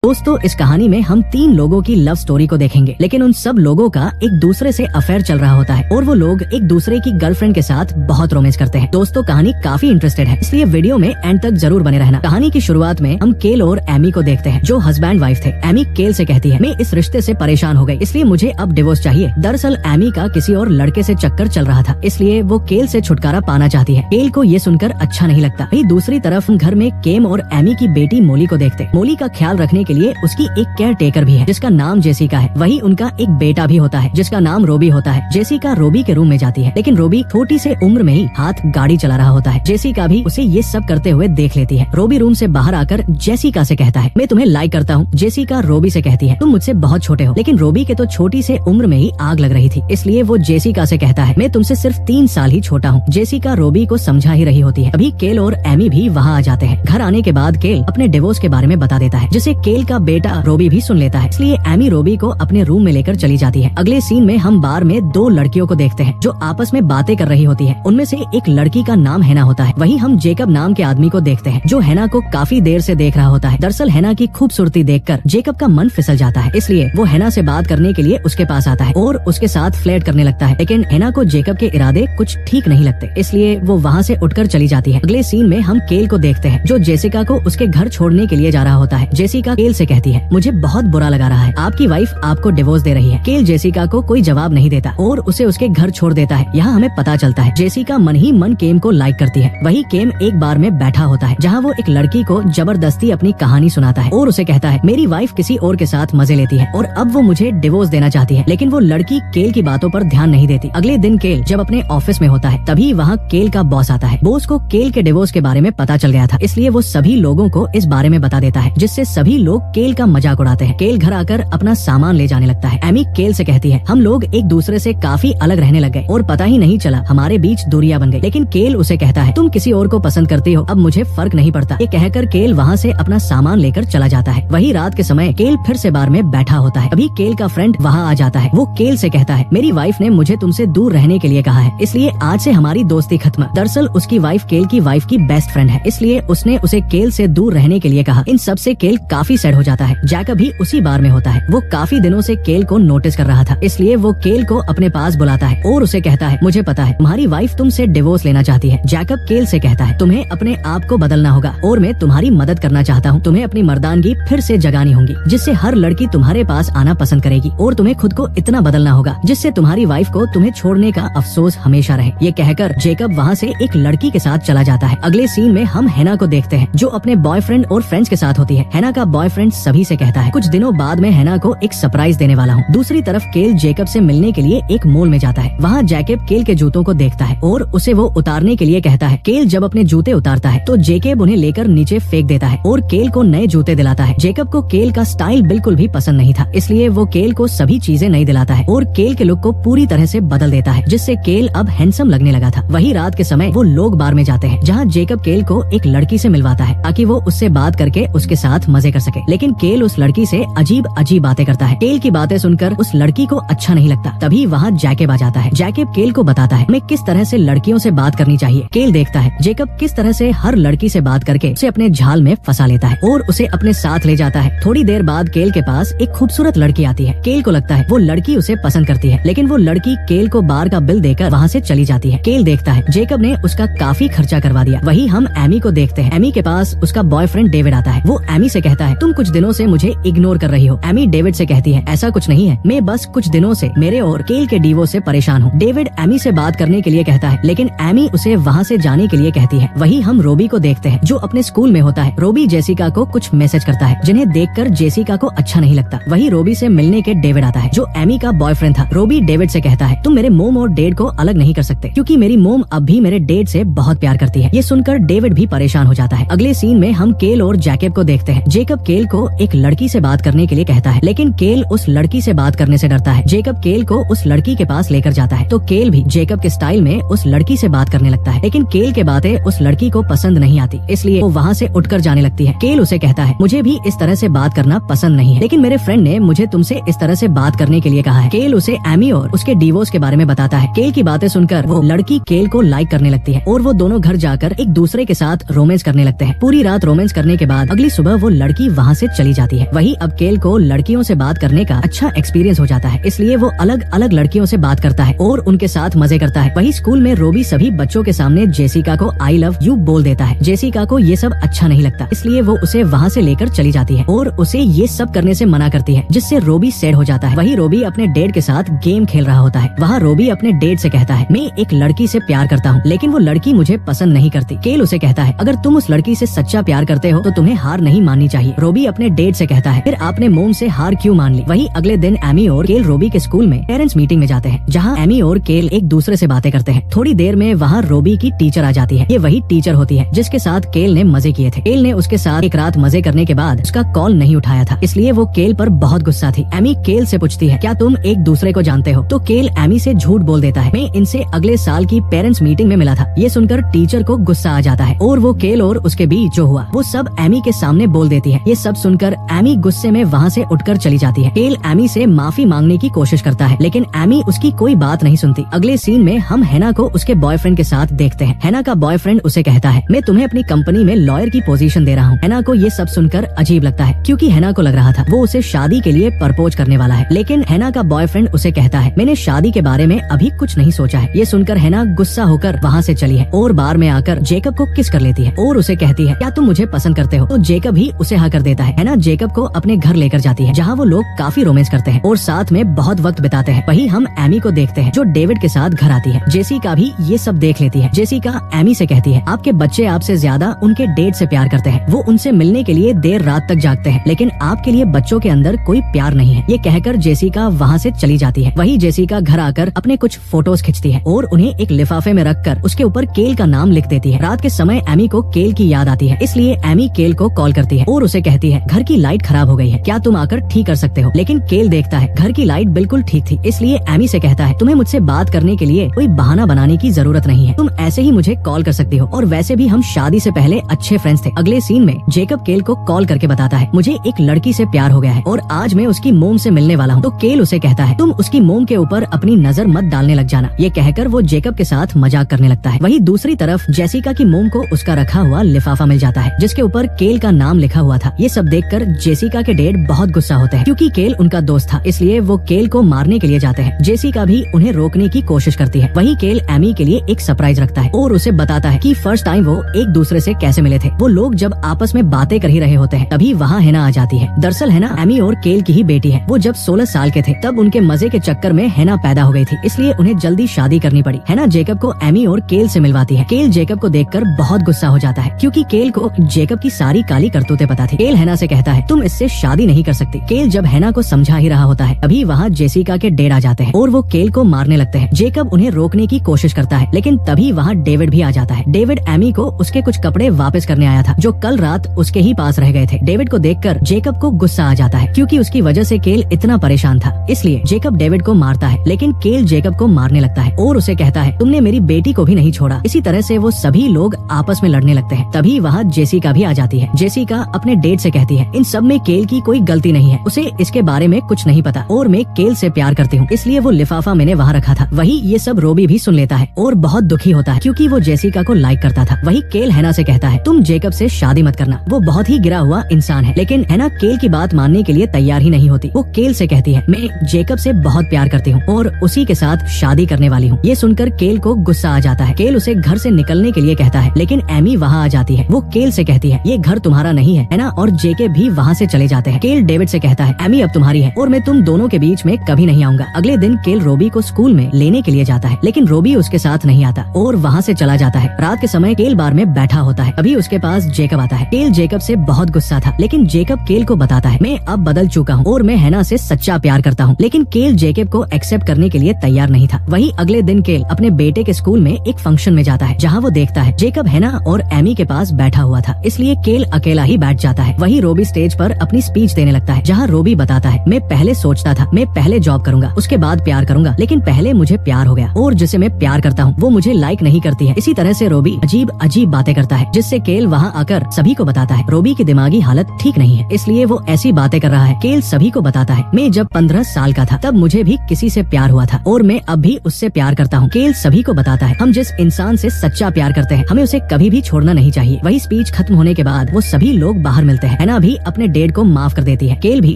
दोस्तों, इस कहानी में हम 3 लोगों की लव स्टोरी को देखेंगे, लेकिन उन सब लोगों का एक दूसरे से अफेयर चल रहा होता है और वो लोग एक दूसरे की गर्लफ्रेंड के साथ बहुत रोमांस करते हैं। दोस्तों, कहानी काफी इंटरेस्टेड है, इसलिए वीडियो में एंड तक जरूर बने रहना। कहानी की शुरुआत में हम केल और एमी को देखते हैं, जो हस्बैंड वाइफ थे। एमी केल से कहती है, मैं इस रिश्ते से परेशान हो गई, इसलिए मुझे अब डिवोर्स चाहिए। दरअसल एमी का किसी और लड़के से चक्कर चल रहा था, इसलिए वो केल से छुटकारा पाना चाहती है। केल को ये सुनकर अच्छा नहीं लगता। वहीं दूसरी तरफ घर में केम और एमी की बेटी मोली को देखते। मोली का ख्याल रखने के लिए उसकी एक केयर टेकर भी है, जिसका नाम जेसिका है। वही उनका एक बेटा भी होता है, जिसका नाम रोबी होता है। जेसिका रोबी के रूम में जाती है, लेकिन रोबी छोटी से उम्र में ही हाथ गाड़ी चला रहा होता है। जेसिका भी उसे ये सब करते हुए देख लेती है। रोबी रूम से बाहर आकर जेसिका से कहता है, मैं तुम्हें लाइक करता हूँ। जेसिका रोबी से कहती है, तुम मुझसे बहुत छोटे हो। लेकिन रोबी के तो छोटी से उम्र में ही आग लग रही थी, इसलिए वो जेसिका से कहता है, मैं तुमसे सिर्फ 3 साल ही छोटा हूँ। जेसिका रोबी को समझा ही रही होती है। अभी केल और एमी भी वहाँ आ जाते हैं। घर आने के बाद केल अपने डिवोर्स के बारे में बता देता है, जिसे केल का बेटा रोबी भी सुन लेता है। इसलिए एमी रोबी को अपने रूम में लेकर चली जाती है। अगले सीन में हम बार में 2 लड़कियों को देखते हैं, जो आपस में बातें कर रही होती है। उनमें से एक लड़की का नाम हैना होता है। वहीं हम जेकब नाम के आदमी को देखते हैं, जो हैना को काफी देर से देख रहा होता है। दरअसल हैना की खूबसूरती देखकर जेकब का मन फिसल जाता है, इसलिए वो हैना से बात करने के लिए उसके पास आता है और उसके साथ फ्लर्ट करने लगता है। लेकिन हैना को जेकब के इरादे कुछ ठीक नहीं लगते, इसलिए वो वहाँ से उठकर चली जाती है। अगले सीन में हम केल को देखते हैं, जो जेसिका को उसके घर छोड़ने के लिए जा रहा होता है। जेसिका केल से कहती है, मुझे बहुत बुरा लगा रहा है, आपकी वाइफ आपको डिवोर्स दे रही है। केल जेसिका को कोई जवाब नहीं देता और उसे उसके घर छोड़ देता है। यहाँ हमें पता चलता है जेसिका मन ही मन केम को लाइक करती है। वही केम एक बार में बैठा होता है, जहाँ वो एक लड़की को जबरदस्ती अपनी कहानी सुनाता है और उसे कहता है, मेरी वाइफ किसी और के साथ मजे लेती है और अब वो मुझे डिवोर्स देना चाहती है। लेकिन वो लड़की केल की बातों पर ध्यान नहीं देती। अगले दिन केल जब अपने ऑफिस में होता है, तभी वहाँ केल का बॉस आता है। बॉस को केल के डिवोर्स के बारे में पता चल गया था, इसलिए वो सभी लोगों को इस बारे में बता देता है, जिससे सभी लोग केल का मजाक उड़ाते हैं। केल घर आकर अपना सामान ले जाने लगता है। एमी केल से कहती है, हम लोग एक दूसरे से काफी अलग रहने लग गए और पता ही नहीं चला हमारे बीच दूरियां बन गई। लेकिन केल उसे कहता है, तुम किसी और को पसंद करती हो, अब मुझे फर्क नहीं पड़ता। ये कहकर केल वहाँ से अपना सामान लेकर चला जाता है। वही रात के समय केल फिर से बार में बैठा होता है। अभी केल का फ्रेंड वहाँ आ जाता है। वो केल से कहता है, मेरी वाइफ ने मुझे तुमसे दूर रहने के लिए कहा है, इसलिए आज से हमारी दोस्ती खत्म। दरअसल उसकी वाइफ केल की वाइफ की बेस्ट फ्रेंड है, इसलिए उसने उसे केल से दूर रहने के लिए कहा। इन सब से केल काफी सैड हो जाता है। जैकब भी उसी बार में होता है। वो काफी दिनों से केल को नोटिस कर रहा था, इसलिए वो केल को अपने पास बुलाता है और उसे कहता है, मुझे पता है तुम्हारी वाइफ तुमसे डिवोर्स लेना चाहती है। जैकब केल से कहता है, तुम्हें अपने आप को बदलना होगा और मैं तुम्हारी मदद करना चाहता हूँ। तुम्हें अपनी मर्दानगी फिर से जगानी होगी, जिससे हर लड़की तुम्हारे पास आना पसंद करेगी और तुम्हें खुद को इतना बदलना होगा जिससे तुम्हारी वाइफ को तुम्हें छोड़ने का अफसोस हमेशा रहे। ये कहकर जेकब वहाँ से एक लड़की के साथ चला जाता है। अगले सीन में हम हैना को देखते हैं, जो अपने बॉयफ्रेंड और फ्रेंड्स के साथ होती है। हैना का बॉयफ्रेंड सभी से कहता है, कुछ दिनों बाद में हैना को एक सरप्राइज देने वाला हूँ। दूसरी तरफ केल जेकब से मिलने के लिए एक मॉल में जाता है। वहाँ जैकब केल के जूतों को देखता है और उसे वो उतारने के लिए कहता है। केल जब अपने जूते उतारता है तो जेकब उन्हें लेकर नीचे फेंक देता है और केल को नए जूते दिलाता है। जेकब को केल का स्टाइल बिल्कुल भी पसंद नहीं था, इसलिए वो केल को सभी चीजें नहीं दिलाता है और केल के लुक को पूरी तरह से बदल देता है, जिससे केल अब हैंडसम लगने लगा था। वही रात के समय वो लोग बार में जाते हैं, जहाँ जेकब केल को एक लड़की से मिलवाता है, ताकि वो उससे बात करके उसके साथ मजे कर सके। लेकिन केल उस लड़की से अजीब अजीब बातें करता है। केल की बातें सुनकर उस लड़की को अच्छा नहीं लगता। तभी वहाँ जैकब आ जाता है। जैकब केल को बताता है, हमें किस तरह से लड़कियों से बात करनी चाहिए। केल देखता है जेकब किस तरह से हर लड़की से बात करके उसे अपने झाल में फंसा लेता है और उसे अपने साथ ले जाता है। थोड़ी देर बाद केल के पास एक खूबसूरत लड़की आती है। केल को लगता है वो लड़की उसे पसंद करती है, लेकिन वो लड़की केल को बार का बिल देकर वहाँ से चली जाती है। केल देखता है जेकब ने उसका काफी खर्चा करवा दिया। वही हम एमी को देखते हैं। एमी के पास उसका बॉयफ्रेंड डेविड आता है। वो एमी से कहता है, तुम कुछ दिनों से मुझे इग्नोर कर रही हो। एमी डेविड से कहती है, ऐसा कुछ नहीं है, मैं बस कुछ दिनों से मेरे और केल के डिवोर्स से परेशान हूँ। डेविड एमी से बात करने के लिए कहता है, लेकिन एमी उसे वहाँ से जाने के लिए कहती है। वही हम रोबी को देखते हैं, जो अपने स्कूल में होता है। रोबी जेसिका को कुछ मैसेज करता है, जिन्हें देखकर जेसिका को अच्छा नहीं लगता। वही रोबी से मिलने के डेविड आता है, जो एमी का बॉयफ्रेंड था। रोबी डेविड से कहता है, तुम मेरे मोम और डैड को अलग नहीं कर सकते, क्योंकि मेरी मोम अब भी मेरे डैड से बहुत प्यार करती है। ये सुनकर डेविड भी परेशान हो जाता है। अगले सीन में हम केल और जैकब को देखते हैं। जेकब केल को एक लड़की से बात करने के लिए कहता है, लेकिन केल उस लड़की से बात करने से डरता है। जेकब केल को उस लड़की के पास लेकर जाता है, तो केल भी जेकब के स्टाइल में उस लड़की से बात करने लगता है। लेकिन केल के बातें उस लड़की को पसंद नहीं आती, इसलिए वो वहाँ से उठकर जाने लगती है। केल उसे कहता है, मुझे भी इस तरह से बात करना पसंद नहीं है, लेकिन मेरे फ्रेंड ने मुझे तुमसे इस तरह से बात करने के लिए कहा है। केल उसे एमी और उसके डिवोर्स के बारे में बताता है। केल की बातें सुनकर वो लड़की केल को लाइक करने लगती है और वो दोनों घर जाकर एक दूसरे के साथ रोमांस करने लगते हैं। पूरी रात रोमांस करने के बाद अगली सुबह वो लड़की वहाँ वहाँ से चली जाती है। वही अब केल को लड़कियों से बात करने का अच्छा एक्सपीरियंस हो जाता है, इसलिए वो अलग अलग लड़कियों से बात करता है और उनके साथ मजे करता है। वही स्कूल में रोबी सभी बच्चों के सामने जेसिका को आई लव यू बोल देता है। जेसिका को ये सब अच्छा नहीं लगता, इसलिए वो उसे वहाँ से लेकर चली जाती है और उसे ये सब करने से मना करती है, जिससे रोबी सैड हो जाता है। वही रोबी अपने डेट के साथ गेम खेल रहा होता है। वहाँ रोबी अपने डेट से कहता है, मैं एक लड़की से प्यार करता हूँ, लेकिन वो लड़की मुझे पसंद नहीं करती। केल उसे कहता है, अगर तुम उस लड़की से सच्चा प्यार करते हो तो तुम्हें हार नहीं माननी चाहिए। रोबी अपने डेट से कहता है, फिर आपने मोम से हार क्यों मान ली। वही अगले दिन एमी और केल रोबी के स्कूल में पेरेंट्स मीटिंग में जाते हैं, जहाँ एमी और केल एक दूसरे से बातें करते हैं। थोड़ी देर में वहाँ रोबी की टीचर आ जाती है। ये वही टीचर होती है जिसके साथ केल ने मजे किए थे। केल ने उसके साथ एक रात मजे करने के बाद उसका कॉल नहीं उठाया था, इसलिए वो केल पर बहुत गुस्सा थी। एमी केल से पूछती है, क्या तुम एक दूसरे को जानते हो। तो केल एमी से झूठ बोल देता है, मैं इनसे अगले साल की पेरेंट्स मीटिंग में मिला था। ये सुनकर टीचर को गुस्सा आ जाता है और वो केल और उसके बीच जो हुआ वो सब एमी के सामने बोल देती है। ये सब सुनकर एमी गुस्से में वहाँ से उठकर चली जाती है। केल एमी से माफी मांगने की कोशिश करता है, लेकिन एमी उसकी कोई बात नहीं सुनती। अगले सीन में हम हैना को उसके बॉयफ्रेंड के साथ देखते हैं। हैना का बॉयफ्रेंड उसे कहता है, मैं तुम्हें अपनी कंपनी में लॉयर की पोजीशन दे रहा हूँ। हैना को ये सब सुनकर अजीब लगता है, क्योंकि हैना को लग रहा था वो उसे शादी के लिए प्रपोज करने वाला है, लेकिन हैना का बॉयफ्रेंड उसे कहता है, मैंने शादी के बारे में अभी कुछ नहीं सोचा है। ये सुनकर हैना गुस्सा होकर वहाँ से चली है और बार में आकर जेकब को किस कर लेती है और उसे कहती है, क्या तुम मुझे पसंद करते हो। तो जेकब ही उसे हाँ कर देता है। हैना जेकब को अपने घर लेकर जाती है, जहाँ वो लोग काफी रोमांस करते हैं और साथ में बहुत वक्त बिताते हैं। वही हम एमी को देखते हैं, जो डेविड के साथ घर आती है। जेसिका भी ये सब देख लेती है। जेसिका एमी से कहती है, आपके बच्चे आपसे ज्यादा उनके डेट से प्यार करते हैं, वो उनसे मिलने के लिए देर रात तक जागते हैं, लेकिन आपके लिए बच्चों के अंदर कोई प्यार नहीं है। ये कहकर जेसिका वहाँ से चली जाती है। वही जेसिका घर आकर अपने कुछ फोटोज खींचती है और उन्हें एक लिफाफे में रखकर उसके ऊपर केल का नाम लिख देती है। रात के समय एमी को केल की याद आती है, इसलिए एमी केल को कॉल करती है और उसे कहती है, घर की लाइट खराब हो गई है, क्या तुम आकर ठीक कर सकते हो। लेकिन केल देखता है घर की लाइट बिल्कुल ठीक थी, इसलिए एमी से कहता है, तुम्हें मुझसे बात करने के लिए कोई बहाना बनाने की जरूरत नहीं है, तुम ऐसे ही मुझे कॉल कर सकती हो, और वैसे भी हम शादी से पहले अच्छे फ्रेंड्स थे। अगले सीन में जेकब केल को कॉल करके बताता है, मुझे एक लड़की से प्यार हो गया है और आज मैं उसकी मोम से मिलने वाला हूँ। तो केल उसे कहता है, तुम उसकी मोम के ऊपर अपनी नजर मत डालने लग जाना। ये कहकर वो जेकब के साथ मजाक करने लगता है। वही दूसरी तरफ जेसिका की मोम को उसका रखा हुआ लिफाफा मिल जाता है, जिसके ऊपर केल का नाम लिखा हुआ था। ये सब देखकर जेसिका के डैड बहुत गुस्सा होते हैं, क्योंकि केल उनका दोस्त था, इसलिए वो केल को मारने के लिए जाते हैं। जेसिका भी उन्हें रोकने की कोशिश करती है। वही केल एमी के लिए एक सरप्राइज रखता है और उसे बताता है कि फर्स्ट टाइम वो एक दूसरे से कैसे मिले थे। वो लोग जब आपस में बातें कर ही रहे होते हैं, तभी वहाँ हैना आ जाती है। दरअसल हैना एमी और केल की ही बेटी है। वो जब 16 साल के थे तब उनके मजे के चक्कर में हैना पैदा हो गई थी, इसलिए उन्हें जल्दी शादी करनी पड़ी। हैना जेकब को एमी और केल से मिलवाती है। केल जेकब को देखकर बहुत गुस्सा हो जाता है, क्योंकि केल को जेकब की सारी काली करतूतें पता थी। केल हैना से कहता है, तुम इससे शादी नहीं कर सकती। केल जब हैना को समझा ही रहा होता है, तभी वहाँ जेसिका के डैड आ जाते हैं और वो केल को मारने लगते हैं। जेकब उन्हें रोकने की कोशिश करता है, लेकिन तभी वहाँ डेविड भी आ जाता है। डेविड एमी को उसके कुछ कपड़े वापस करने आया था, जो कल रात उसके ही पास रह गए थे। डेविड को देखकर जेकब को गुस्सा आ जाता है, क्योंकि उसकी वजह से केल इतना परेशान था, इसलिए जेकब डेविड को मारता है। लेकिन केल जेकब को मारने लगता है और उसे कहता है, तुमने मेरी बेटी को भी नहीं छोड़ा। इसी तरह से वो सभी लोग आपस में लड़ने लगते हैं। तभी वहाँ जेसिका भी आ जाती है। जेसिका अपने डेट से कहती है, इन सब में केल की कोई गलती नहीं है, उसे इसके बारे में कुछ नहीं पता और मैं केल से प्यार करती हूँ, इसलिए वो लिफाफा मैंने वहाँ रखा था। वही ये सब रोबी भी सुन लेता है और बहुत दुखी होता है, क्योंकि वो जेसिका को लाइक करता था। वही केल हैना से कहता है, तुम जेकब से शादी मत करना, वो बहुत ही गिरा हुआ इंसान है। लेकिन हैना केल की बात मानने के लिए तैयार ही नहीं होती। वो केल से कहती है, मैं जेकब से बहुत प्यार करती हूँ और उसी के साथ शादी करने वाली हूँ। ये सुनकर केल को गुस्सा आ जाता है। केल उसे घर से निकलने के लिए कहता है, लेकिन एमी वहाँ आ जाती है। वो केल से कहती है, ये घर तुम्हारा नहीं है ना, और जेके भी वहाँ से चले जाते हैं। केल डेविड से कहता है, एमी अब तुम्हारी है और मैं तुम दोनों के बीच में कभी नहीं आऊंगा। अगले दिन केल रोबी को स्कूल में लेने के लिए जाता है, लेकिन रोबी उसके साथ नहीं आता और वहाँ से चला जाता है। रात के समय केल बार में बैठा होता है, अभी उसके पास जेकब आता है। केल जेकब से बहुत गुस्सा था, लेकिन जेकब केल को बताता है, मैं अब बदल चुका हूँ और मैं हैना से सच्चा प्यार करता हूँ। लेकिन केल जेकब को एक्सेप्ट करने के लिए तैयार नहीं था। वही अगले दिन केल अपने बेटे के स्कूल में एक फंक्शन में जाता है, जहाँ वो देखता है जेकब हैना और एमी के पास बैठा हुआ था, इसलिए केल अकेला ही बैठ जाता है। वही रोबी स्टेज पर अपनी स्पीच देने लगता है, जहाँ रोबी बताता है, मैं पहले सोचता था मैं पहले जॉब करूंगा, उसके बाद प्यार करूंगा, लेकिन पहले मुझे प्यार हो गया और जिसे मैं प्यार करता हूँ वो मुझे लाइक नहीं करती है। इसी तरह से रोबी अजीब अजीब बातें करता है, जिससे केल वहाँ आकर सभी को बताता है रोबी की दिमागी हालत ठीक नहीं है, इसलिए वो ऐसी बातें कर रहा है। केल सभी को बताता है, मैं जब 15 साल का था तब मुझे भी किसी से प्यार हुआ था और मैं अब भी उससे प्यार करता हूँ। केल सभी को बताता है, हम जिस इंसान से सच्चा प्यार करते हैं हमें उसे कभी भी छोड़ना नहीं चाहिए। वही स्पीच खत्म होने के बाद वो सभी लोग बाहर मिलते हैं। हैना भी अपने डेड को माफ कर देती है। केल भी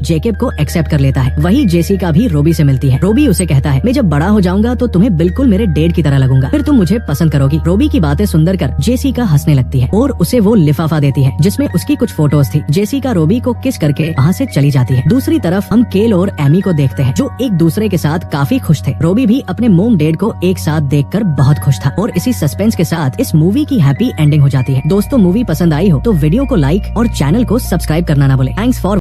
जेकब को एक्सेप्ट कर लेता है। वही जेसिका भी रोबी से मिलती है। रोबी उसे कहता है, मैं जब बड़ा हो जाऊंगा तो तुम्हें बिल्कुल मेरे डेड की तरह लगूंगा, फिर तुम मुझे पसंद करोगी। रोबी की बातें सुनकर कर जेसिका हंसने लगती है और उसे वो लिफाफा देती है जिसमें उसकी कुछ फोटोज थी। जेसिका रोबी को किस करके वहाँ से चली जाती है। दूसरी तरफ हम केल और एमी को देखते हैं जो एक दूसरे के साथ काफी खुश थे। रोबी भी अपने मोम डेड को एक साथ देखकर बहुत खुश था और इसी सस्पेंस के साथ इस मूवी की हैप्पी एंडिंग हो जाती है। दोस्तों, मूवी पसंद आई हो तो वीडियो को लाइक और चैनल को सब्सक्राइब करना ना भूले। Thanks for